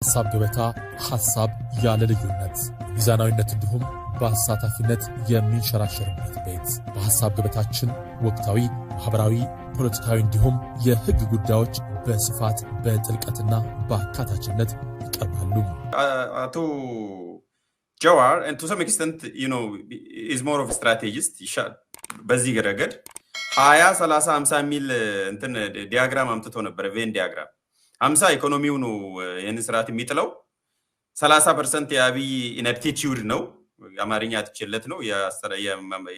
ሐሳብ ገበታ ሐሳብ ያለ ልዩነት ሚዛናዊነት እንዲሁም በአሳታፊነት የሚንሸራሸርበት ቤት በሐሳብ ገበታችን ወቅታዊ ማህበራዊ ፖለቲካዊ እንዲሁም የህግ ጉዳዮች በስፋት በጥልቀትና በአካታችነት ይቀርባሉ። አቶ ጀዋር and to some extent is more of a strategist በዚህ ረገድ 20 30 50 ሚል እንትን ዲያግራም አምጥቶ ነበር ቬን ዲያግራም 50 ኢኮኖሚው ነው የነ ስርዓት የሚጥለው 30% የአብይ ኢንአፕቲቲዩድ ነው አማርኛ ትችለት ነው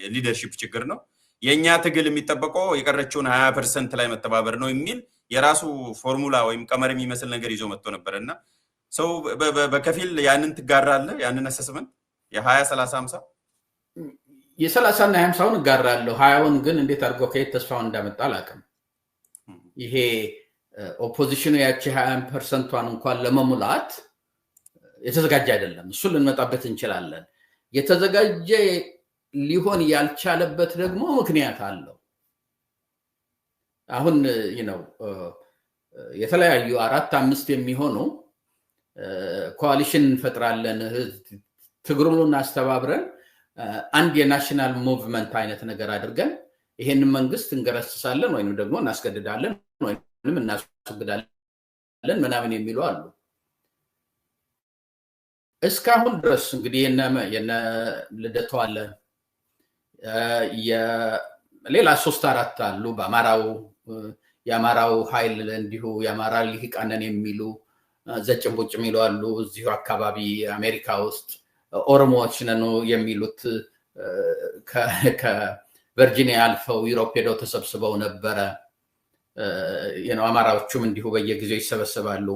የሊደርሺፕ ችግር ነው የኛ ትግል የሚጠበቀው የቀረችውን 20% ላይ መተባበር ነው የሚል የራሱ ፎርሙላ ወይም ቀመር የሚመስል ነገር ይዞ መጥቶ ነበርና ሰው በከፊል ያንን ትጋራለ ያንን አሰስመንት የ20 30 50 የ30 እና 50ውን ጋራለሁ 20ውን ግን እንዴት አድርጎ ከየት ተስፋው እንዳመጣ አላውቅም ይሄ ኦፖዚሽኑ ያቺ 20%ን እንኳን ለመሙላት የተዘጋጀ አይደለም እሱ ልንመጣበት እንችላለን የተዘጋጀ ሊሆን ያልቻለበት ደግሞ ምክንያት አለው አሁን የተለያዩ 4-5 የሚሆኑ ኮአሊሽን ፈጥራለን ትግሩን አስተባብረን አንድ የናሽናል ሙቭመንት አይነት ነገር አድርገን ይሄንን መንግስት እንገረስሳለን ወይንም ደግሞ እናስገድዳለን ወይንም እናስገድዳለን ምናምን የሚሉ አሉ እስካሁን ድረስ እንግዲህ የነ ልደቱ አለ ሌላ 3-4 አሉ የአማራው ኃይል እንዲሁ የአማራ ሊቃነን የሚሉ ዘጭንቦጭ የሚሉ አሉ እዚሁ አካባቢ አሜሪካ ውስጥ ኦሮሞዎች ነን የሚሉት ከቨርጂኒያ አልፈው ዩሮፕ ሄደው ተሰብስበው ነበር አማራዎቹም እንዲሁ በየጊዜው ይሰበሰባሉ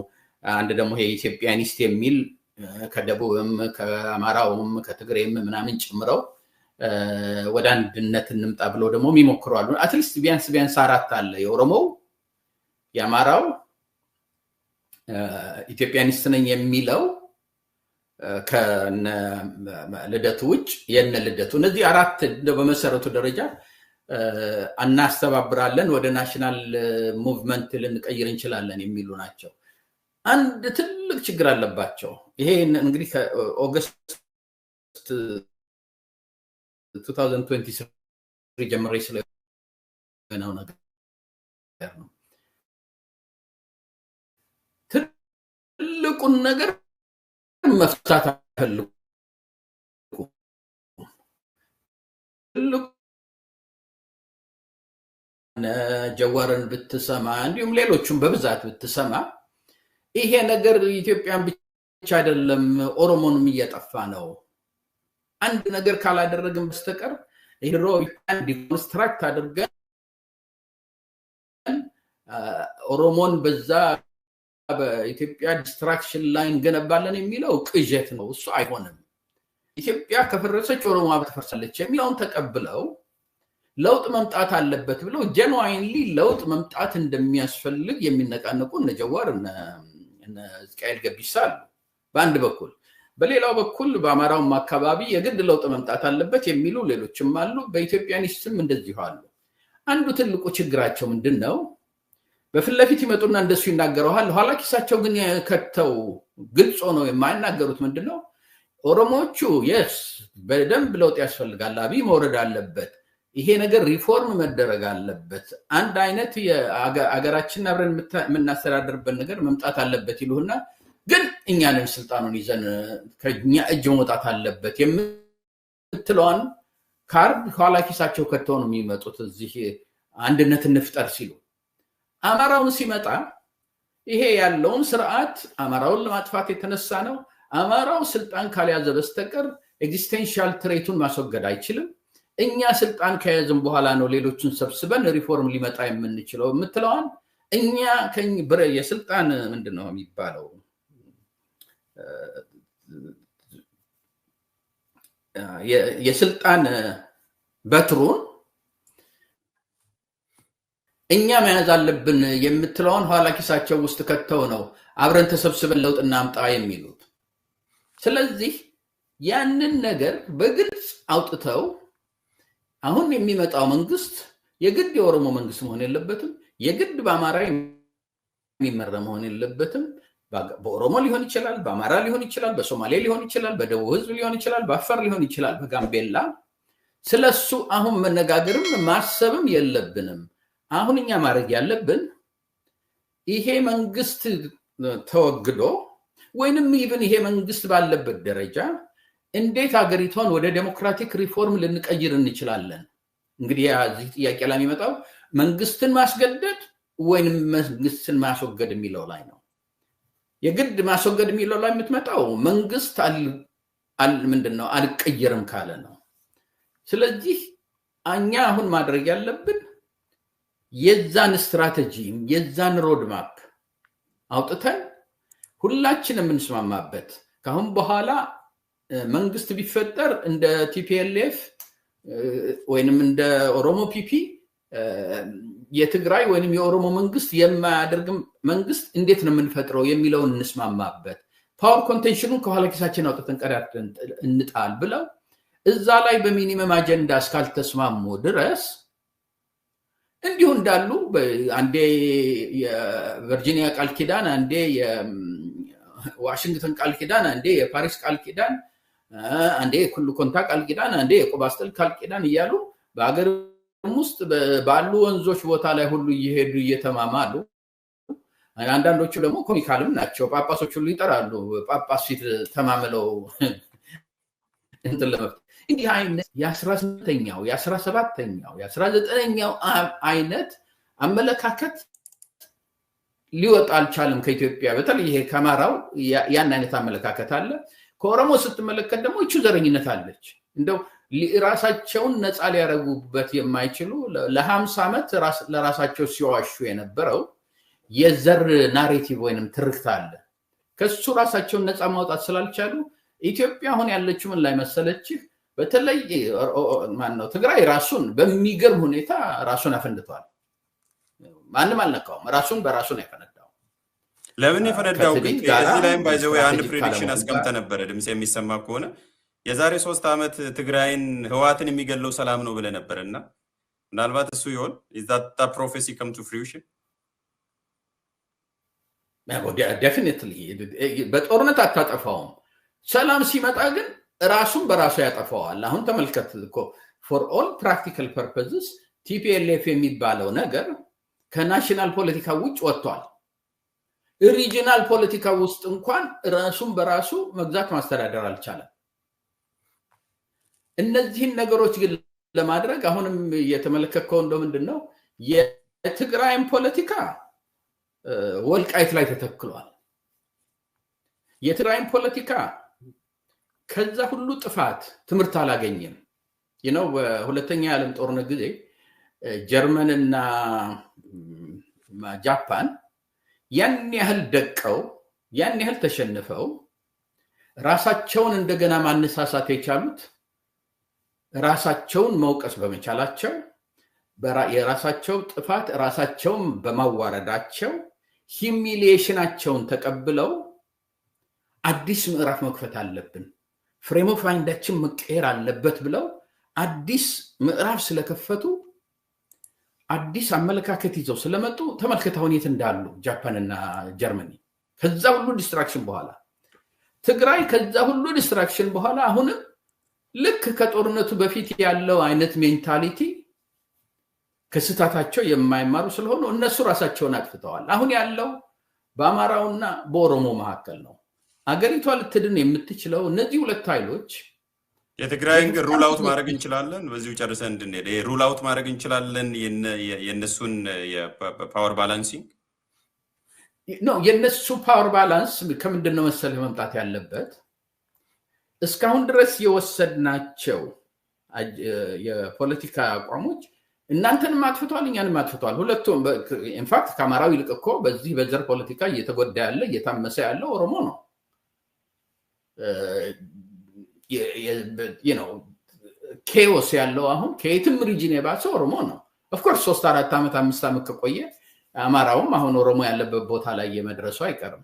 አንድ ደግሞ ይሄ ኢትዮጵያኒስት የሚል ከደቡብም ከአማራውም ከትግሬም ምናምን ጨምረው ወደ አንድነት እንምጣ ብለው ደግሞ የሚሞክሩ አሉ አትሊስት ቢያንስ 4 አለ የኦሮሞው የአማራው ኢትዮጵያኒስት ነኝ የሚለው ከልደቱ ውጭ የነ ልደቱ እነዚህ 4 በመሰረቱ ደረጃ እናስተባብራለን ወደ ናሽናል ሙቭመንት ልንቀይር እንችላለን የሚሉ ናቸው አንድ ትልቅ ችግር አለባቸው ይሄ እንግዲህ ከኦገስት 2023 ጀምሮ ስለሆነው ነገር ነው ትልቁን ነገር መፍታት አፈልጉ ጀዋርን ብትሰማ እንዲሁም ሌሎችም በብዛት ብትሰማ ይሄ ነገር ኢትዮጵያን ብቻ አይደለም ኦሮሞንም እየጠፋ ነው አንድ ነገር ካላደረግን በስተቀር ይሄሮ ዲኮንስትራክት አድርገን ኦሮሞን በዛ በኢትዮጵያ ዲስትራክሽን ላይን ገነባለን የሚለው ቅዠት ነው እሱ አይሆንም ኢትዮጵያ ከፈረሰች ኦሮሞ አብተፈርሳለች የሚለውን ተቀብለው ለውጥ መምጣት አለበት ብለው ጀንዋይንሊ ለውጥ መምጣት እንደሚያስፈልግ የሚነቃነቁ ነጀዋር እና እስካኤል ገቢሳል በአንድ በኩል በሌላው በኩል በአማራው አካባቢ የግድ ለውጥ መምጣት አለበት የሚሉ ሌሎችም አሉ በኢትዮጵያኒስትም እንደዚህ አሉ አንዱ ትልቁ ችግራቸው ምንድነው በፍለፊት ይመጡና እንደሱ ይናገራሉ ኋላ ኪሳቸው ግን ከተው ግልጽ ነው የማይናገሩት ምንድነው ኦሮሞቹ yes በደንብ ለውጥ ያስፈልጋል አብይ መውረድ አለበት ይሄ ነገር ሪፎርም መደረግ አለበት አንድ አይነት የአገራችን አብረን የምናስተዳድርበት ነገር መምጣት አለበት ይሉና ግን እኛንም ስልጣኑን ይዘን ከኛ እጅ መውጣት አለበት የምትለውን ካርድ ኋላ ኪሳቸው ከተው ነው የሚመጡት እዚህ አንድነት እንፍጠር ሲሉ አማራውን ሲመጣ ይሄ ያለውን ስርዓት አማራውን ለማጥፋት የተነሳ ነው አማራው ስልጣን ካልያዘ በስተቀር ኤግዚስቴንሻል ትሬቱን ማስወገድ አይችልም እኛ ስልጣን ከያዝን በኋላ ነው ሌሎችን ሰብስበን ሪፎርም ሊመጣ የምንችለው የምትለውን እኛ የስልጣን ምንድነው የሚባለው የስልጣን በትሩን እኛ መያዝ አለብን የምትለውን ኋላ ኪሳቸው ውስጥ ከተው ነው አብረን ተሰብስበን ለውጥ እናምጣ የሚሉት ስለዚህ ያንን ነገር በግልጽ አውጥተው አሁን የሚመጣው መንግስት የግድ የኦሮሞ መንግስት መሆን የለበትም የግድ በአማራ የሚመራ መሆን የለበትም በኦሮሞ ሊሆን ይችላል፣ በአማራ ሊሆን ይችላል፣ በሶማሌ ሊሆን ይችላል፣ በደቡብ ህዝብ ሊሆን ይችላል፣ በአፋር ሊሆን ይችላል፣ በጋምቤላ ስለሱ አሁን መነጋገርም ማሰብም የለብንም። አሁን እኛ ማድረግ ያለብን ይሄ መንግስት ተወግዶ ወይንም ኢቭን ይሄ መንግስት ባለበት ደረጃ እንዴት ሀገሪቷን ወደ ዴሞክራቲክ ሪፎርም ልንቀይር እንችላለን? እንግዲህ እዚህ ጥያቄ ላይ የሚመጣው መንግስትን ማስገደድ ወይንም መንግስትን ማስወገድ የሚለው ላይ ነው። የግድ ማስወገድ የሚለው ላይ የምትመጣው መንግስት ምንድነው አልቀየርም ካለ ነው። ስለዚህ እኛ አሁን ማድረግ ያለብን የዛን ስትራቴጂ የዛን ሮድማፕ አውጥተን ሁላችንም እንስማማበት ካሁን በኋላ መንግስት ቢፈጠር እንደ ቲፒኤልኤፍ ወይንም እንደ ኦሮሞ ፒፒ የትግራይ ወይንም የኦሮሞ መንግስት የማያደርግ መንግስት እንዴት ነው የምንፈጥረው የሚለውን እንስማማበት። ፓወር ኮንቴንሽኑን ከኋላ ኪሳችን አውጥተን ቀዳድተን እንጣል ብለው እዛ ላይ በሚኒመም አጀንዳ እስካልተስማሙ ድረስ እንዲሁ እንዳሉ አንዴ የቨርጂኒያ ቃል ኪዳን፣ አንዴ የዋሽንግተን ቃል ኪዳን፣ አንዴ የፓሪስ ቃል ኪዳን፣ አንዴ የኩሉ ኮንታ ቃል ኪዳን፣ አንዴ የቆባስተል ቃል ኪዳን እያሉ በአገር ውስጥ ባሉ ወንዞች ቦታ ላይ ሁሉ እየሄዱ እየተማማሉ አንዳንዶቹ ደግሞ ኮሚካልም ናቸው። ጳጳሶች ሁሉ ይጠራሉ ጳጳስ ፊት ተማምለው እንትን ለመፍት እንዲህ አይነት የ18ኛው የ17ኛው የ19ኛው አይነት አመለካከት ሊወጣ አልቻለም ከኢትዮጵያ። በተለይ ይሄ ከማራው ያን አይነት አመለካከት አለ። ከኦሮሞ ስትመለከት ደግሞ እቺ ዘረኝነት አለች። እንደው ራሳቸውን ነፃ ሊያረጉበት የማይችሉ ለ50 ዓመት ለራሳቸው ሲዋሹ የነበረው የዘር ናሬቲቭ ወይንም ትርክት አለ። ከሱ ራሳቸውን ነፃ ማውጣት ስላልቻሉ ኢትዮጵያ አሁን ያለችው ምን ላይ መሰለችህ? በተለይ ማነው ትግራይ ራሱን በሚገርም ሁኔታ ራሱን አፈንድቷል። ማንም አልነካውም። ራሱን በራሱን ያፈነዳው። ለምን የፈነዳው? ግን እዚህ ላይም ባይዘው አንድ ፕሬዲክሽን አስቀምጠ ነበር። ድምጽ የሚሰማ ከሆነ የዛሬ 3 ዓመት ትግራይን ህዋትን የሚገለው ሰላም ነው ብለ ነበርና ምናልባት እሱ ይሆን is that prophecy come to fruition? definitely በጦርነት አታጠፋውም። ሰላም ሲመጣ ግን ራሱን በራሱ ያጠፋዋል። አሁን ተመልከት እኮ for all practical purposes ቲፒኤልኤፍ የሚባለው ነገር ከናሽናል ፖለቲካ ውጭ ወጥቷል። ሪጂናል ፖለቲካ ውስጥ እንኳን ራሱን በራሱ መግዛት ማስተዳደር አልቻለም። እነዚህን ነገሮች ግን ለማድረግ አሁንም የተመለከተው እንደምንድነው የትግራይን ፖለቲካ ወልቃይት ላይ ተተክሏል። የትግራይን ፖለቲካ ከዛ ሁሉ ጥፋት ትምህርት አላገኘም። በሁለተኛ የዓለም ጦርነት ጊዜ ጀርመንና ጃፓን ያን ያህል ደቀው ያን ያህል ተሸንፈው ራሳቸውን እንደገና ማነሳሳት የቻሉት ራሳቸውን መውቀስ በመቻላቸው የራሳቸው ጥፋት ራሳቸውን በማዋረዳቸው ሂሚሊዬሽናቸውን ተቀብለው አዲስ ምዕራፍ መክፈት አለብን፣ ፍሬም ኦፍ ማይንዳችን መቀየር አለበት ብለው አዲስ ምዕራፍ ስለከፈቱ አዲስ አመለካከት ይዘው ስለመጡ ተመልከታው የት እንዳሉ ጃፓንና ጀርመኒ። ከዛ ሁሉ ዲስትራክሽን በኋላ ትግራይ ከዛ ሁሉ ዲስትራክሽን በኋላ አሁንም ልክ ከጦርነቱ በፊት ያለው አይነት ሜንታሊቲ ከስታታቸው የማይማሩ ስለሆነ እነሱ ራሳቸውን አጥፍተዋል። አሁን ያለው በአማራውና በኦሮሞ መካከል ነው። አገሪቷ ልትድን የምትችለው እነዚህ ሁለት ኃይሎች የትግራይን ሩል አውት ማድረግ እንችላለን። በዚሁ ጨርሰን እንድንሄድ ሩል አውት ማድረግ እንችላለን። የነሱን የፓወር ባላንሲንግ ነው። የነሱ ፓወር ባላንስ ከምንድነው መሰለህ መምጣት ያለበት? እስካሁን ድረስ የወሰድናቸው የፖለቲካ አቋሞች እናንተንም አጥፍተዋል፣ እኛንም አጥፍተዋል። ሁለቱም ኢንፋክት ከአማራው ይልቅ እኮ በዚህ በዘር ፖለቲካ እየተጎዳ ያለ እየታመሰ ያለው ኦሮሞ ነው። ኬዎስ ያለው አሁን ከየትም ሪጅን የባሰ ኦሮሞ ነው። ኦፍኮርስ 3 4 ዓመት 5 ዓመት ከቆየ አማራውም አሁን ኦሮሞ ያለበት ቦታ ላይ የመድረሱ አይቀርም።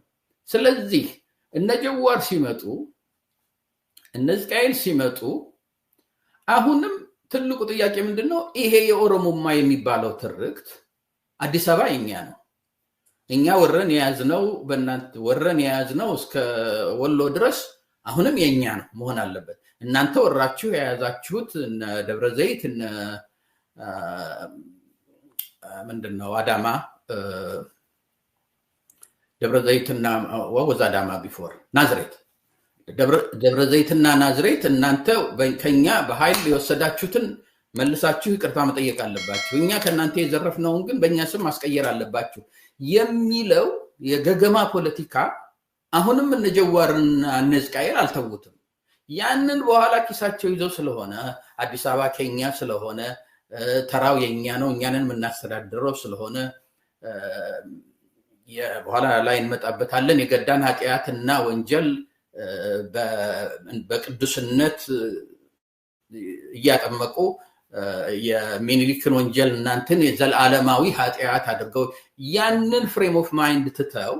ስለዚህ እነ ጀዋር ሲመጡ እነዚህ ቃይል ሲመጡ አሁንም ትልቁ ጥያቄ ምንድነው? ይሄ የኦሮሞማ የሚባለው ትርክት አዲስ አበባ የኛ ነው። እኛ ወረን የያዝነው በእናንተ ወረን የያዝነው እስከ ወሎ ድረስ አሁንም የኛ ነው መሆን አለበት። እናንተ ወራችሁ የያዛችሁት እነ ደብረ ዘይት እነ ምንድነው አዳማ ደብረ ዘይትና ወዛ አዳማ ቢፎር ናዝሬት ደብረ ዘይትና ናዝሬት እናንተ ከኛ በኃይል የወሰዳችሁትን መልሳችሁ ይቅርታ መጠየቅ አለባችሁ። እኛ ከናንተ የዘረፍነውን ግን በእኛ ስም ማስቀየር አለባችሁ የሚለው የገገማ ፖለቲካ አሁንም እነ ጀዋርና እነ ሕዝቅኤል አልተውትም። ያንን በኋላ ኪሳቸው ይዘው ስለሆነ አዲስ አበባ ከኛ ስለሆነ ተራው የኛ ነው እኛንን የምናስተዳድረው ስለሆነ በኋላ ላይ እንመጣበታለን የገዳን ኃጢአትና ወንጀል በቅዱስነት እያጠመቁ የሚኒሊክን ወንጀል እናንተን የዘላለማዊ ኃጢአት አድርገው ያንን ፍሬም ኦፍ ማይንድ ትተው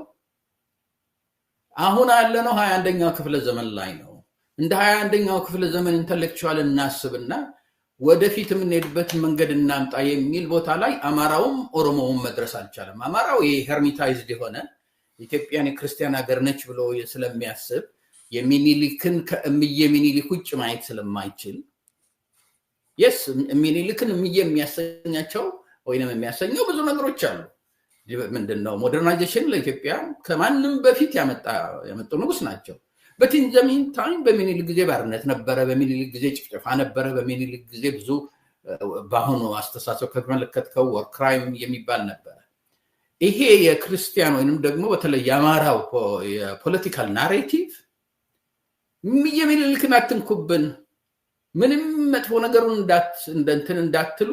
አሁን ያለነው 21ኛው ክፍለ ዘመን ላይ ነው። እንደ 21ኛው ክፍለ ዘመን ኢንተሌክቹዋል እናስብና ወደፊት የምንሄድበት መንገድ እናምጣ የሚል ቦታ ላይ አማራውም ኦሮሞውም መድረስ አልቻለም። አማራው የሄርሚታይዝድ የሆነ ኢትዮጵያን የክርስቲያን ሀገር ነች ብሎ ስለሚያስብ የሚኒሊክን ከሚኒሊክ ውጭ ማየት ስለማይችል ሚኒሊክን የሚያሰኛቸው ወይንም የሚያሰኘው ብዙ ነገሮች አሉ። ምንድነው ሞደርናይዜሽን ለኢትዮጵያ ከማንም በፊት ያመጡ ንጉስ ናቸው። በቲን ዘመን ታይም በሚኒሊክ ጊዜ ባርነት ነበረ፣ በሚኒሊክ ጊዜ ጭፍጨፋ ነበረ፣ በሚኒሊክ ጊዜ ብዙ ባሁኑ አስተሳሰብ ከተመለከትከው ወር ክራይም የሚባል ነበረ። ይሄ የክርስቲያን ወይንም ደግሞ በተለይ የአማራው የፖለቲካል ናሬቲቭ የሚኒሊክን አትንኩብን ምንም መጥፎ ነገሩን እንዳትሉ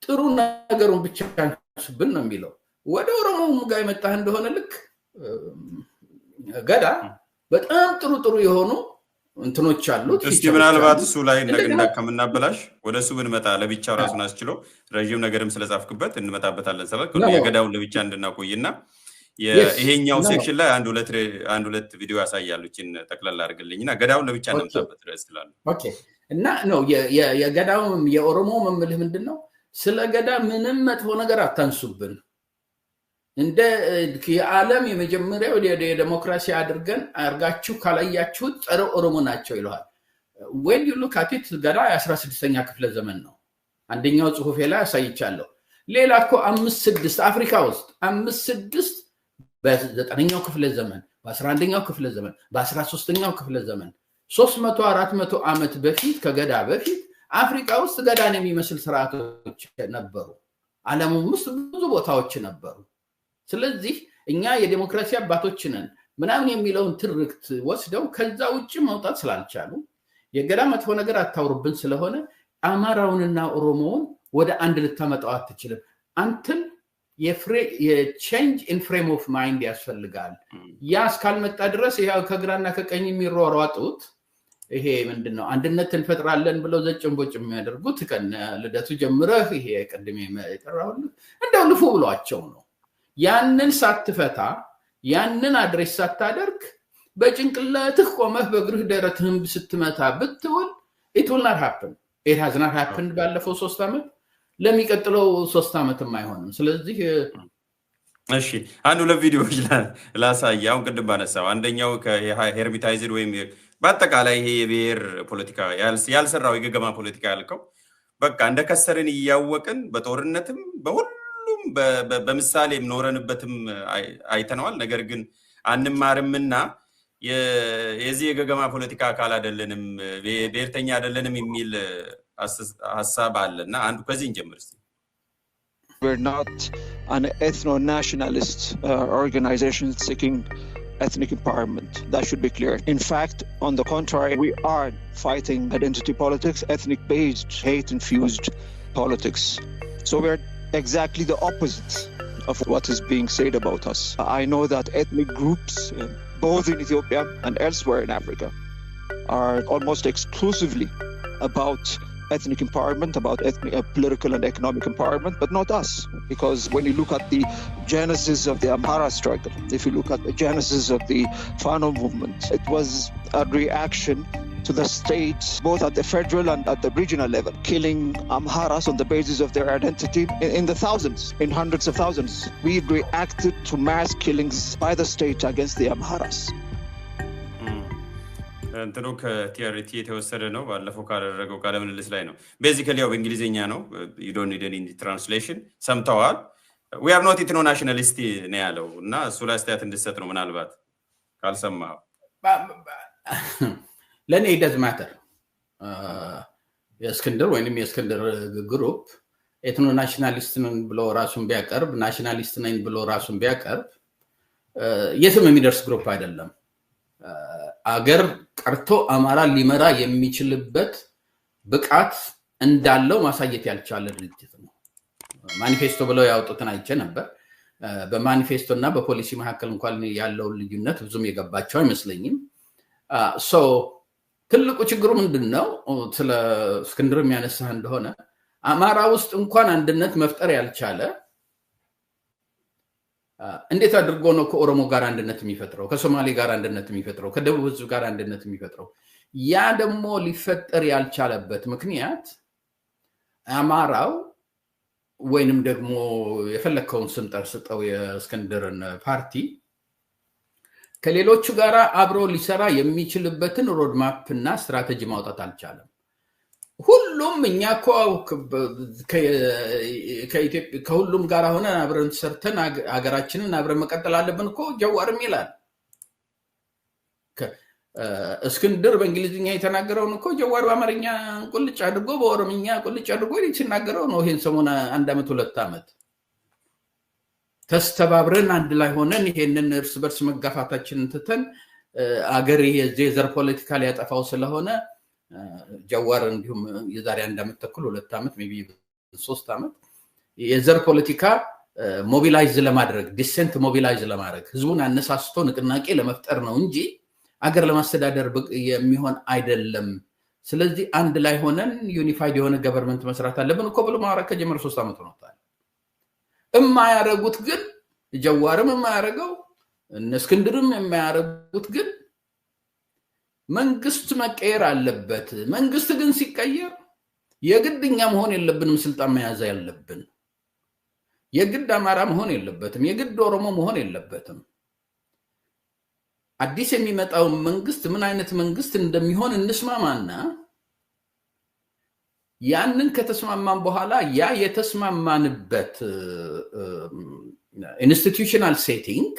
ጥሩ ነገሩን ብቻ አንሱብን ነው የሚለው። ወደ ኦሮሞው ጋር የመጣህ እንደሆነ ልክ ገዳ በጣም ጥሩ የሆኑ እንትኖች አሉት። እስቲ ምናልባት እሱ ላይ እንደከምናበላሽ ወደ እሱ ብንመጣ ለብቻው ራሱን አስችሎ ረጅም ነገርም ስለጻፍክበት እንመጣበታለን። ሰበክ የገዳውን ለብቻ እንድናቆይና ይሄኛው ሴክሽን ላይ አንድ ሁለት ቪዲዮ ያሳያሉችን ጠቅላላ አድርግልኝና ገዳውን ለብቻ እንመጣበት ድረስ ይላል። ኦኬ እና ነው የገዳውም የኦሮሞ መምልህ ምንድነው ስለ ገዳ ምንም መጥፎ ነገር አታንሱብን እንደ የዓለም የመጀመሪያው የዲሞክራሲ አድርጋችሁ ካላያችሁት ጸረ ኦሮሞ ናቸው ይላል። when you look at it ገዳ 16ኛ ክፍለ ዘመን ነው። አንደኛው ጽሁፌ ላይ አሳይቻለሁ። ሌላ እኮ 5-6 አፍሪካ ውስጥ 5-6 በ9ኛው ክፍለ ዘመን በ11ኛው ክፍለ ዘመን በ13ኛው ክፍለ ዘመን 300-400 ዓመት በፊት ከገዳ በፊት አፍሪካ ውስጥ ገዳን የሚመስል ስርዓቶች ነበሩ። ዓለም ውስጥ ብዙ ቦታዎች ነበሩ። ስለዚህ እኛ የዲሞክራሲ አባቶች ነን ምናምን የሚለውን ትርክት ወስደው ከዛ ውጭ መውጣት ስላልቻሉ የገዳ መጥፎ ነገር አታውሩብን ስለሆነ አማራውንና ኦሮሞውን ወደ አንድ ልታመጣው አትችልም። አንተን የቼንጅ ኢን ፍሬም ኦፍ ማይንድ ያስፈልጋል። ያ እስካልመጣ ድረስ ይሄው ከግራና ከቀኝ የሚሯሯጡት ይሄ ምንድነው አንድነት እንፈጥራለን ብለው ዘጭንቦጭ የሚያደርጉት ከነ ልደቱ ጀምረህ ይሄ ቀድሜ የጠራው እንደው ልፎ ብሏቸው ነው። ያንን ሳትፈታ ያንን አድሬስ ሳታደርግ በጭንቅላትህ ቆመህ በእግርህ ደረትህን ስትመታ ብትውል it will not happen. It has not happened ባለፈው 3 ዓመት ለሚቀጥለው 3 ዓመትም አይሆንም። ስለዚህ እሺ አንዱ ለቪዲዮዎች ላሳያው ቅድም ባነሳው አንደኛው ከሄርሚታይዝድ ወይም በአጠቃላይ ይሄ የብሔር ፖለቲካ ያልሰራው የገገማ ፖለቲካ ያልከው በቃ እንደከሰርን እያወቅን በጦርነትም በሁሉም በምሳሌም ኖረንበትም አይተነዋል። ነገር ግን አንማርምና የዚህ የገገማ ፖለቲካ አካል አይደለንም ብሔርተኛ አይደለንም የሚል ሐሳብ አለና አንዱ ከዚህ እንጀምር እስቲ። We're not an ethno-nationalist organization seeking ethnic empowerment. That should be clear. In fact, on the contrary, we are fighting identity politics, ethnic-based, hate-infused politics. So we're exactly the opposite of what is being said about us. I know that ethnic groups, both in Ethiopia and elsewhere in Africa, are almost exclusively about ethnic empowerment, about political and economic empowerment, but not us. Because when you look at the genesis of the Amhara struggle, if you look at the genesis of the Fano movement, it was a reaction to the states, both at the federal and at the regional level, killing Amharas on the basis of their identity in the thousands, in hundreds of thousands. We reacted to mass killings by the state against the Amharas. እንትኑ ከቲአርቲ የተወሰደ ነው ባለፈው ካደረገው ቃለ ምልልስ ላይ ነው ቤዚካሊ ያው በእንግሊዘኛ ነው you don't need any translation ሰምተዋል we are not ethno-nationalist ነው ያለው እና እሱ ላይ አስተያየት እንድትሰጥ ነው ምናልባት ካልሰማው ለኔ it doesn't matter የእስክንድር ወይንም የእስክንድር ግሩፕ ethno-nationalist ነን ብሎ ራሱን ቢያቀርብ nationalist ነን ብሎ ራሱን ቢያቀርብ የትም የሚደርስ ግሩፕ አይደለም አገር ቀርቶ አማራ ሊመራ የሚችልበት ብቃት እንዳለው ማሳየት ያልቻለ ድርጅት ነው ማኒፌስቶ ብለው ያወጡትን አይቼ ነበር በማኒፌስቶና በፖሊሲ መካከል እንኳን ያለው ልዩነት ብዙም የገባቸው አይመስለኝም ሶ ትልቁ ችግሩ ምንድነው ስለ እስክንድር የሚያነሳ እንደሆነ አማራ ውስጥ እንኳን አንድነት መፍጠር ያልቻለ እንዴት አድርጎ ነው ከኦሮሞ ጋር አንድነት የሚፈጥረው ከሶማሌ ጋር አንድነት የሚፈጥረው ከደቡብ ህዝብ ጋር አንድነት የሚፈጥረው ያ ደግሞ ሊፈጠር ያልቻለበት ምክንያት አማራው ወይንም ደግሞ የፈለከውን ስም ጠርሰው የእስክንድርን ፓርቲ ከሌሎቹ ጋር አብሮ ሊሰራ የሚችልበትን ሮድማፕ እና ስትራቴጂ ማውጣት አልቻለም ሁሉም እኛኮ ከሁሉም ጋር ሆነ አብረን ሰርተን ሀገራችንን አብረን መቀጠል አለብን እኮ ጀዋርም ይላል እስክንድር በእንግሊዝኛ የተናገረውን እኮ ጀዋር በአማርኛ ቁልጭ አድርጎ በኦሮምኛ ቁልጭ አድርጎ ሲናገረው ነው ይሄን ሰሞን 1 አመት 2 አመት ተስተባብረን አንድ ላይ ሆነን ይሄንን እርስ በርስ መጋፋታችንን ትተን አገር የዘር ፖለቲካ ሊያጠፋው ስለሆነ ጀዋር እንዲሁም የዛሬ 1 አመት ተኩል 2 አመት ሜቢ 3 አመት የዘር ፖለቲካ ሞቢላይዝ ለማድረግ ዲሰንት ሞቢላይዝ ለማድረግ ህዝቡን አነሳስቶ ንቅናቄ ለመፍጠር ነው እንጂ አገር ለማስተዳደር የሚሆን አይደለም ስለዚህ አንድ ላይ ሆነን ዩኒፋይድ የሆነ ገቨርንመንት መስራት አለብን እኮ ብሎ ማውራት ከጀመረ 3 አመት ሆኖታል እማያረጉት ግን ጀዋርም የማያረገው እስክንድርም የማያረጉት ግን መንግስት መቀየር አለበት መንግስት ግን ሲቀየር የግድኛ መሆን የለብንም ስልጣን መያዝ ያለብን የግድ አማራ መሆን የለበትም የግድ ኦሮሞ መሆን የለበትም አዲስ የሚመጣው መንግስት ምን አይነት መንግስት እንደሚሆን እንስማማና ያንን ከተስማማን በኋላ ያ የተስማማንበት ኢንስቲትዩሽናል ሴቲንግ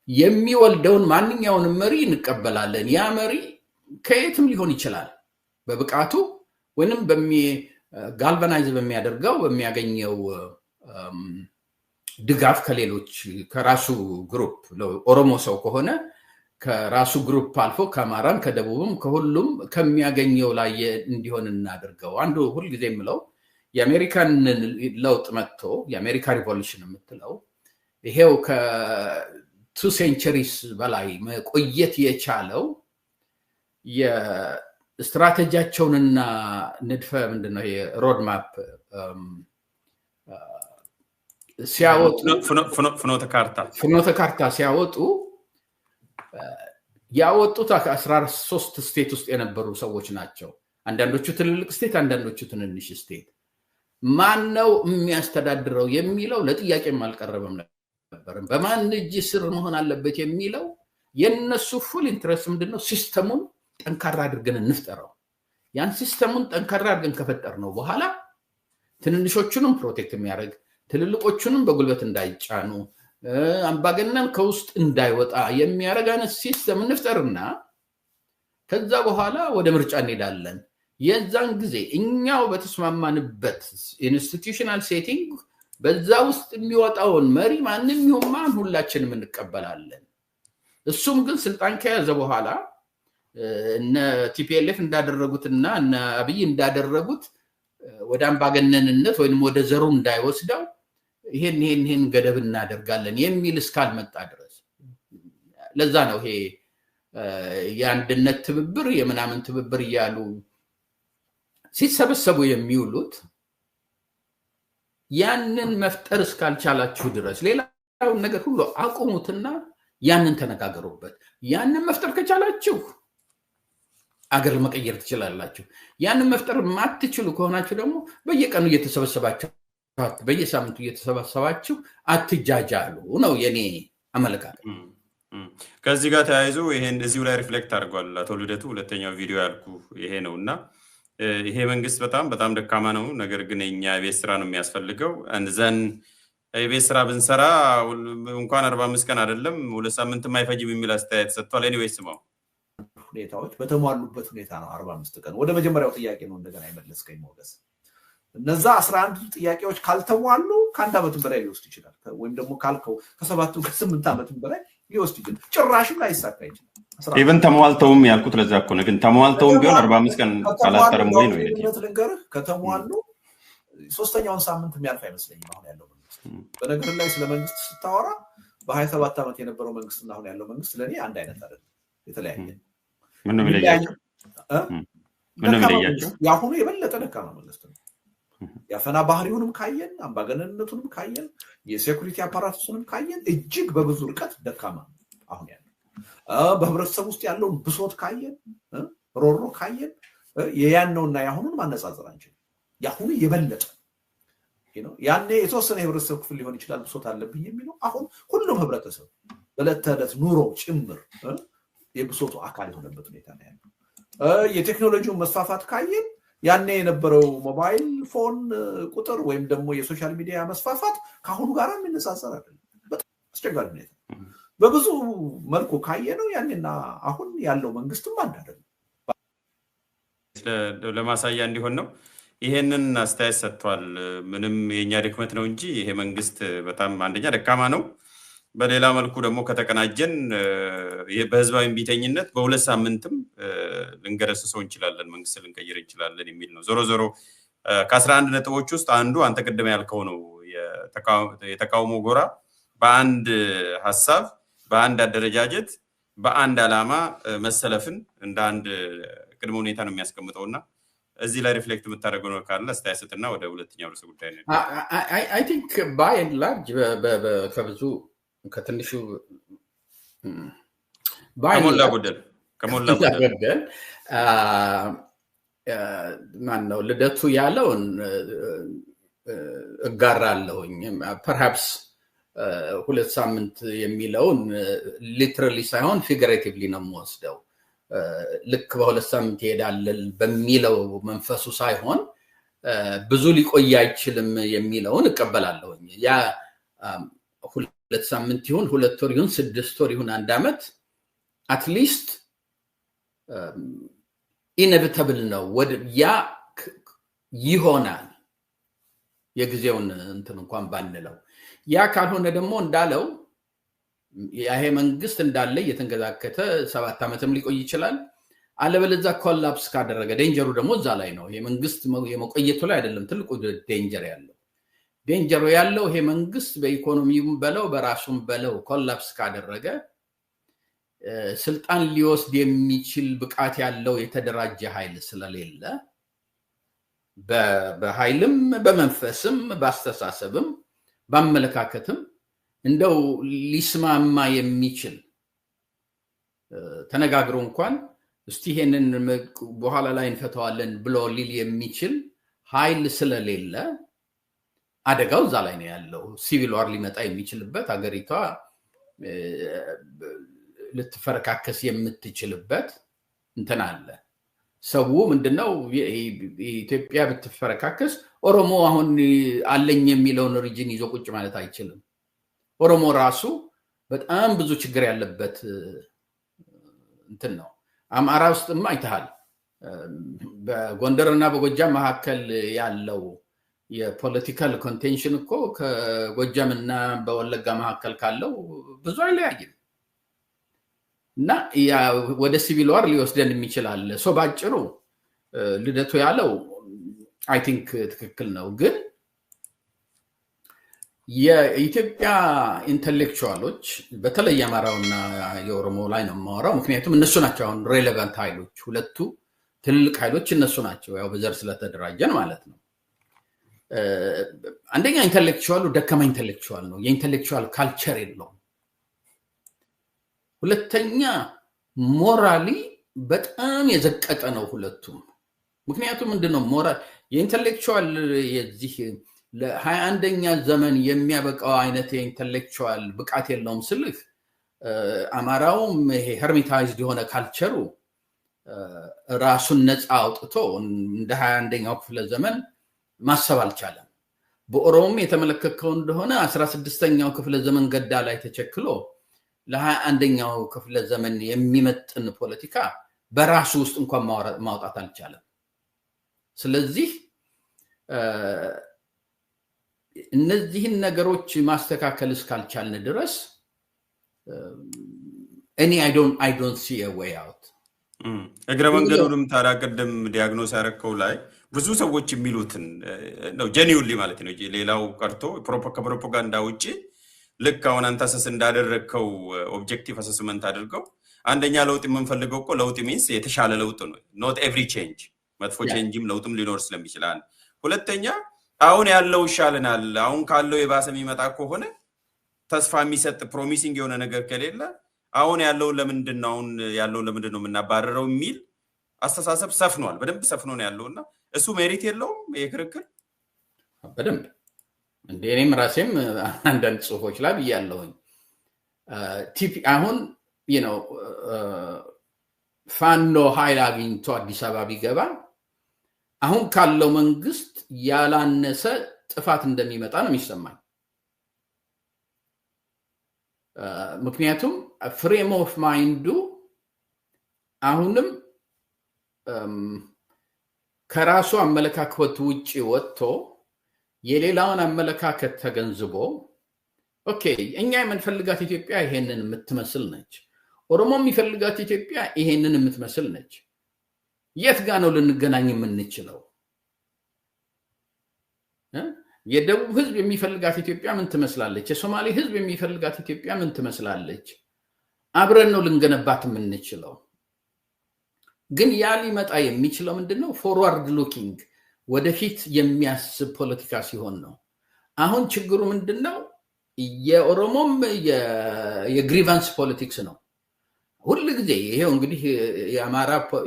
የሚወልደውን ማንኛውን መሪ እንቀበላለን ያ መሪ ከየትም ሊሆን ይችላል በብቃቱ ወይንም ጋልቫናይዝ በሚያደርገው በሚያገኘው ድጋፍ ከሌሎች ከራሱ ግሩፕ ኦሮሞ ሰው ከሆነ ከራሱ ግሩፕ አልፎ ከአማራም ከደቡብም ከሁሉም ከሚያገኘው ላይ እንዲሆን እናደርገው አንዱ ሁሉ ጊዜ የምለው የአሜሪካን ለውጥ መጥቶ የአሜሪካ ሪቮሉሽን የምትለው ይሄው ከ2 ሴንቸሪስ በላይ መቆየት የቻለው የስትራቴጂያቸውንና ንድፈ ምንድነው የሮድማፕ ሲያወጡ ፍኖተ ካርታ ሲያወጡ ያወጡት 13 ስቴት ውስጥ የነበሩ ሰዎች ናቸው አንዳንዶቹ ትልልቅ ስቴት አንዳንዶቹ ትንንሽ ስቴት ማን ነው የሚያስተዳድረው የሚለው ለጥያቄ ማልቀረበም ነበር በማን እጅ ስር መሆን አለበት የሚለው የነሱ ፉል ኢንትረስት ምንድነው ሲስተሙን ጠንካራ አድርገን እንፍጠረው ያን ሲስተሙን ጠንካራ አድርገን ከፈጠርነው በኋላ ትንንሾቹንም ፕሮቴክት የሚያደርግ ትልልቆቹንም በጉልበት እንዳይጫኑ አምባገነን ከውስጥ እንዳይወጣ የሚያረጋን ሲስተም እንፍጠርና ከዛ በኋላ ወደ ምርጫ እንሄዳለን የዛን ጊዜ እኛው በተስማማንበት ኢንስቲትዩሽናል ሴቲንግ በዛ ውስጥ የሚወጣውን መሪ ማንንም ይሁን ሁላችንም እንቀበላለን እሱም ግን ስልጣን ከያዘ በኋላ እነ ቲፒኤልኤፍ እንዳደረጉትና እነ አብይ እንዳደረጉት ወደ አምባገነንነት ወይንም ወደ ዘሩ እንዳይወስደው ይሄን ገደብ እናደርጋለን የሚል እስካልመጣ ድረስ ለዛ ነው ይሄ የአንድነት ትብብር የምናምን ትብብር ይያሉ ሲሰበሰቡ የሚውሉት ያንን መፍጠር እስካልቻላችሁ ድረስ ሌላው ነገር ሁሉ አቁሙትና ያንን ተነጋገሩበት ያንን መፍጠር ከቻላችሁ አገር መቀየር ትችላላችሁ ያንን መፍጠር ማትችሉ ከሆናችሁ ደግሞ በየቀኑ እየተሰበሰባችሁ በየሳምንቱ እየተሰበሰባችሁ አትጃጃሉ ነው የኔ አመለካከት ከዚህ ጋር ተያይዞ ይሄን እዚሁ ላይ ሪፍሌክት አድርጓል አቶ ልደቱ ሁለተኛው ቪዲዮ ያልኩ ይሄ ነውና ይሄ መንግስት በጣም ደካማ ነው ነገር ግን የኛ ቤት ስራ ነው የሚያስፈልገው እንዘን የቤት ስራ ብንሰራ እንኳን 45 ቀን አይደለም ሁለት ሳምንት የማይፈጅም የሚል አስተያየት ሰጥቷል ኤኒዌይስ ነው ሁኔታዎች በተሟሉበት ሁኔታ ነው 45 ቀን ወደ መጀመሪያው ጥያቄ ነው እንደገና ይመለስከኝ ሞገስ እነዛ 11 ጥያቄዎች ካልተሟሉ ከአንድ አመት በላይ ሊወስድ ይችላል ወይም ደግሞ ካልከው ከ7 ከ8 አመት በላይ ሊወስድ ይችላል ጭራሽም ላይሳካ ይችላል ኢቨን ተሟልተውም ያልኩት ለዛ እኮ ነው ግን ተሟልተውም ቢሆን 45 ቀን ካላጠረም ወይ ነው ልንገርህ ከተሟሉ ሶስተኛውን ሳምንት የሚያልፍ አይመስለኝም አሁን ያለው መንግስት በነገር ላይ ስለ መንግስት ስታወራ በ27 አመት የነበረው መንግስትና አሁን ያለው መንግስት ለኔ አንድ አይነት አይደለም የተለያየ ምን ነው የሚለያቸው ያሁኑ የበለጠ ደካማ መንግስት ነው ያፈና ባህሪውንም ካየን አምባገነንነቱንም ካየን የሴኩሪቲ አፓራቱስንም ካየን እጅግ በብዙ ርቀት ደካማ አሁን ያለው በህብረተሰብ ውስጥ ያለውን ብሶት ካየን ሮሮ ካየን የያነውና ያሁኑን ማነጻጸር አንችልም ያሁኑ የበለጠ ያኔ የተወሰነ የህብረተሰብ ክፍል ሊሆን ይችላል ብሶት አለብኝ የሚለው አሁን ሁሉም ህብረተሰብ በለተለት ኑሮ ጭምር የብሶቱ አካል የሆነበት ሁኔታ ነው ያለው የቴክኖሎጂውን መስፋፋት ካየን ያኔ የነበረው ሞባይል ፎን ቁጥር ወይም ደግሞ የሶሻል ሚዲያ መስፋፋት ካሁኑ ጋር የሚነጻጸር አይደለም በጣም አስቸጋሪ ሁኔታ በብዙ መልኩ ካየነው ያኔና አሁን ያለው መንግስትም አንድ አይደለም ለማሳያ እንዲሆን ነው ይሄንን አስተያየት ሰጥቷል ምንም የኛ ድክመት ነው እንጂ ይሄ መንግስት በጣም አንደኛ ደካማ ነው በሌላ መልኩ ደግሞ ከተቀናጀን በህዝባዊ ቢተኝነት በሁለት ሳምንትም ልንገረስሰው እንችላለን መንግስት ልንቀይር እንችላለን የሚል ነው ዞሮ ከ11 ነጥቦች ውስጥ አንዱ አንተ ቀደም ያልከው ነው የተቃውሞ ጎራ በአንድ ሐሳብ በአንድ አደረጃጀት በአንድ አላማ መሰለፍን እንደ አንድ ቅድመ ሁኔታ ነው የሚያስቀምጠውና እዚህ ላይ ሪፍሌክት የምታደርገው ነው ካለ አስተያየትና ወደ ሁለተኛው ርዕሰ ጉዳይ ነው I think by and large ከብዙ ከትንሹ ከሞላ ጎደል ማን ነው ልደቱ ያለውን እጋራለሁኝ perhaps ሁለት ሳምንት የሚለውን ሊትራሊ ሳይሆን ፊገሬቲቭሊ ነው የምወስደው ልክ በሁለት ሳምንት ይሄዳል በሚለው መንፈሱ ሳይሆን ብዙ ሊቆይ አይችልም የሚለውን እቀበላለሁኝ ያ ሁለት ሳምንት ይሁን ሁለት ወር ይሁን 6 ወር ይሁን አንድ አመት at least inevitable ነው ወደ ያ ይሆናል የጊዜውን እንትን እንኳን ባንለው ያ ካልሆነ ደግሞ እንዳለው ያሄ መንግስት እንዳለ የተንገዛከተ 7 አመትም ሊቆይ ይችላል አለበለዚያ ኮላፕስ ካደረገ ዴንጀሩ ደግሞ እዛ ላይ ነው ይሄ መንግስት የመቆየቱ ላይ አይደለም ትልቁ ዴንጀሩ ያለው ይሄ መንግስት በኢኮኖሚውም በለው በራሱም በለው ኮላፕስ ካደረገ ስልጣን ሊወስድ የሚችል ብቃት ያለው የተደራጀ ኃይል ስለሌለ በኃይልም በመንፈስም በአስተሳሰብም በአመለካከትም እንደው ሊስማማ የሚችል ተነጋግሮ እንኳን እስቲ ይሄንን በኋላ ላይ እንፈታዋለን ብሎ ሊል የሚችል ኃይል ስለሌለ አደጋው እዛ ላይ ነው ያለው ሲቪል ዋር ሊመጣ የሚችልበት ሀገሪቷ ልትፈረካከስ የምትችልበት እንትን አለ ሰው ምንድነው ኢትዮጵያ ብትፈረካከስ ኦሮሞ አሁን አለኝ የሚለውን ሪጅን ይዞ ቁጭ ማለት አይችልም ኦሮሞ ራሱ በጣም ብዙ ችግር ያለበት እንትን ነው አማራ ውስጥም አይተሃል በጎንደርና በጎጃም መካከል ያለው የፖለቲካል ኮንቴንሽን እኮ ከጎጃምና በወለጋ መካከል ካለው ብዙ አይለያይም እና ያ ወደ ሲቪል ዋር ሊወስደን የሚችላል ሶ ባጭሩ ልደቱ ያለው አይ ቲንክ ትክክል ነው ግን የኢትዮጵያ ኢንተሌክቹዋሎች በተለይ አማራውና የኦሮሞ ላይ ነው ማወራው ምክንያቱም እነሱ ናቸው አሁን ሬሌቫንት ኃይሎች ሁለቱ ትልቅ ኃይሎች እነሱ ናቸው ያው በዘር ስለተደራጀን ማለት ነው አንደኛ ኢንተሌክቹዋሉ ደካማ ኢንተሌክቹዋል ነው የኢንተሌክቹዋል ካልቸር የለውም ሁለተኛ ሞራሊ በጣም የዘቀጠ ነው ሁለቱም። ምክንያቱም ምንድነው ሞራል የኢንተሌክቹዋል የዚህ ለ21ኛ ዘመን የሚያበቃው አይነት የኢንተሌክቹዋል ብቃት የለውም ስልህ አማራውም ይሄ ሄርሚታይዝድ የሆነ ካልቸሩ ራሱን ነፃ አውጥቶ እንደ 21ኛው ክፍለ ዘመን ማሰብ አልቻለም። በኦሮሞም የተመለከተው እንደሆነ 16ኛው ክፍለ ዘመን ገዳ ላይ ተቸክሎ ለ21ኛው ክፍለ ዘመን የሚመጥን ፖለቲካ በራሱ ውስጥ እንኳን ማውጣት አልቻለም። ስለዚህ እነዚህን ነገሮች ማስተካከል እስካልቻልን ድረስ I don't see a way out. እግረ መንገዱንም ታራቀደም ዲያግኖስ ያረከው ላይ ብዙ ሰዎች የሚሉትን ነው ጄኒዩሊ ማለት ነው ሌላው ቀርቶ ፕሮፓጋንዳ ውጪ ልክ አሁን አንተሰስ እንዳደረከው ኦብጀክቲቭ አሰስመንት አድርገው አንደኛ ለውጥ የምንፈልገው እኮ ለውጥ ሚንስ የተሻለ ለውጥ ነው not every change መጥፎ ቼንጅም ለውጥም ሊኖር ስለሚችላል ሁለተኛ አሁን ያለው ይሻለናል አሁን ካለው የባሰ የሚመጣ ከሆነ ተስፋ የሚሰጥ ፕሮሚሲንግ የሆነ ነገር ከሌለ አሁን ያለው ለምንድነው የምናባረረው የሚል አስተሳሰብ ሰፍኗል በደንብ ሰፍኖ ነው ያለውና እሱ ሜሪት የለውም የክርክር በደንብ እንደኔም ራሴም አንዳንድ ጽሁፎች ላይ ያለውኝ ቲፒ አሁን ፋኖ ኃይል አግኝቶ አዲስ አበባ ቢገባ አሁን ካለው መንግስት ያላነሰ ጥፋት እንደሚመጣ ነው የሚሰማኝ ምክንያቱም ፍሬም ኦፍ ማይንዱ አሁንም ከራሱ አመለካከት ውጪ ወጥቶ የሌላውን አመለካከት ተገንዝቦ ኦኬ እኛ የምንፈልጋት ኢትዮጵያ ይሄንን የምትመስል ነች ኦሮሞ የሚፈልጋት ኢትዮጵያ ይሄንን የምትመስል ነች የት ጋር ነው ልንገናኝ የምንችለው የደቡብ ህዝብ የሚፈልጋት ኢትዮጵያ ምን ትመስላለች የሶማሌ ህዝብ የሚፈልጋት ኢትዮጵያ ምን ትመስላለች አብረን ነው ልንገነባት የምንችለው ግን ያ ሊመጣ የሚችለው ምንድነው ፎርዋርድ ሉኪንግ ወደፊት የሚያስብ ፖለቲካ ሲሆን ነው አሁን ችግሩ ምንድነው የኦሮሞም የግሪቫንስ ፖለቲክስ ነው ሁሉ ጊዜ ይሄው እንግዲህ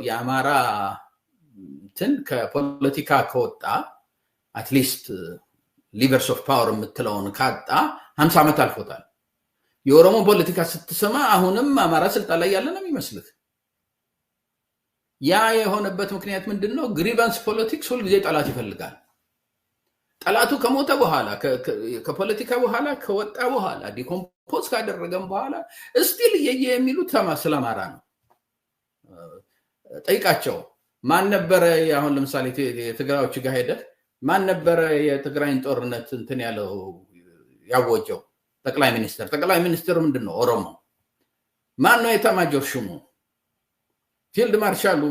የአማራ እንትን ከፖለቲካ ከወጣ አትሊስት ሊቨርስ ኦፍ ፓወር የምትለውን ካጣ 50 ዓመት አልፎታል የኦሮሞ ፖለቲካ ስትሰማ አሁንም አማራ ስልጣን ላይ ያለ ነው የሚመስልህ ያ የሆነበት ምክንያት ምንድነው ግሪቫንስ ፖለቲክስ ሁሉ ጊዜ ጠላት ይፈልጋል ጠላቱ ከሞተ በኋላ ከፖለቲካ በኋላ ከወጣ በኋላ ዲኮምፖዝ ካደረገም በኋላ ስቲል የሚሉት ስለ አማራ ነው ጠይቃቸው ማን ነበር አሁን ለምሳሌ የትግራዮች ጋር ሄደ ማን ነበር የትግራይን ጦርነት እንትን ያለው ያወጀው ጠቅላይ ሚኒስትር ምንድነው ኦሮሞ ማን ነው የታማጆር ሹሙ ፊልድ ማርሻሉ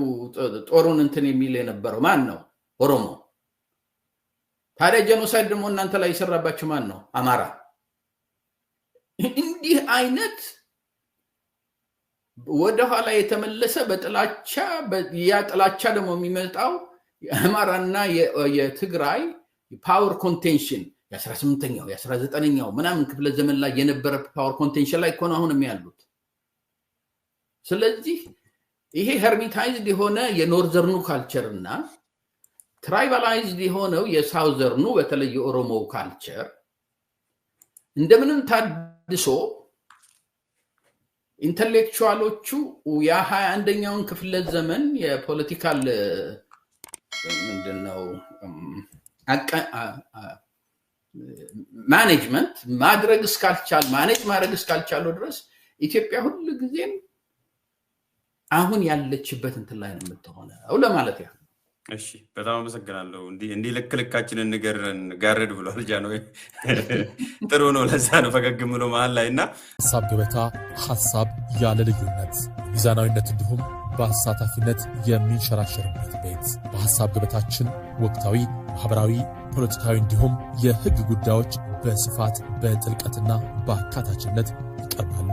ጦሩን እንትን የሚል የነበረው ማን ነው ኦሮሞ ታዲያ ጄኖሳይድ ደግሞ እናንተ ላይ ይሰራባችሁ ማን ነው አማራ እንዲህ አይነት ወደ ኋላ የተመለሰ በጥላቻ ያ ጥላቻ ደግሞ የሚመጣው የአማራና የትግራይ ፓወር ኮንቴንሽን የ18ኛው የ19ኛው ምናምን ክፍለ ዘመን ላይ የነበረ ፓወር ኮንቴንሽን ላይ ኮን አሁንም ያሉት ስለዚህ ይሄ ሄርሚታይዝድ የሆነ የኖርዘርኑ ካልቸርና ትራይባላይዝድ የሆነው የሳውዘርኑ በተለይ የኦሮሞ ካልቸር እንደምንም ታድሶ ኢንተሌክቹዋሎቹ የ21ኛውን ክፍለ ዘመን የፖለቲካል ምንድነው ማኔጅመንት ማድረግ እስካልቻሉ ድረስ ኢትዮጵያ ሁሉ ጊዜም አሁን ያለችበት እንትን ላይ ነው የምትሆነው ለማለት ያ እሺ በጣም አመሰግናለሁ እንዲህ ልክልካችንን ንገረን ጋርድ ብሏል ጃኖ ጥሩ ነው ለዛ ነው ፈገግ ብሎ መሃል ላይና ሐሳብ ገበታ ሐሳብ ያለ ልዩነት ሚዛናዊነት እንዲሁም በአሳታፊነት የሚንሸራሸርበት ቤት በሐሳብ ገበታችን ወቅታዊ ማህበራዊ ፖለቲካዊ እንዲሁም የህግ ጉዳዮች በስፋት በጥልቀትና በአካታችነት ይቀርባሉ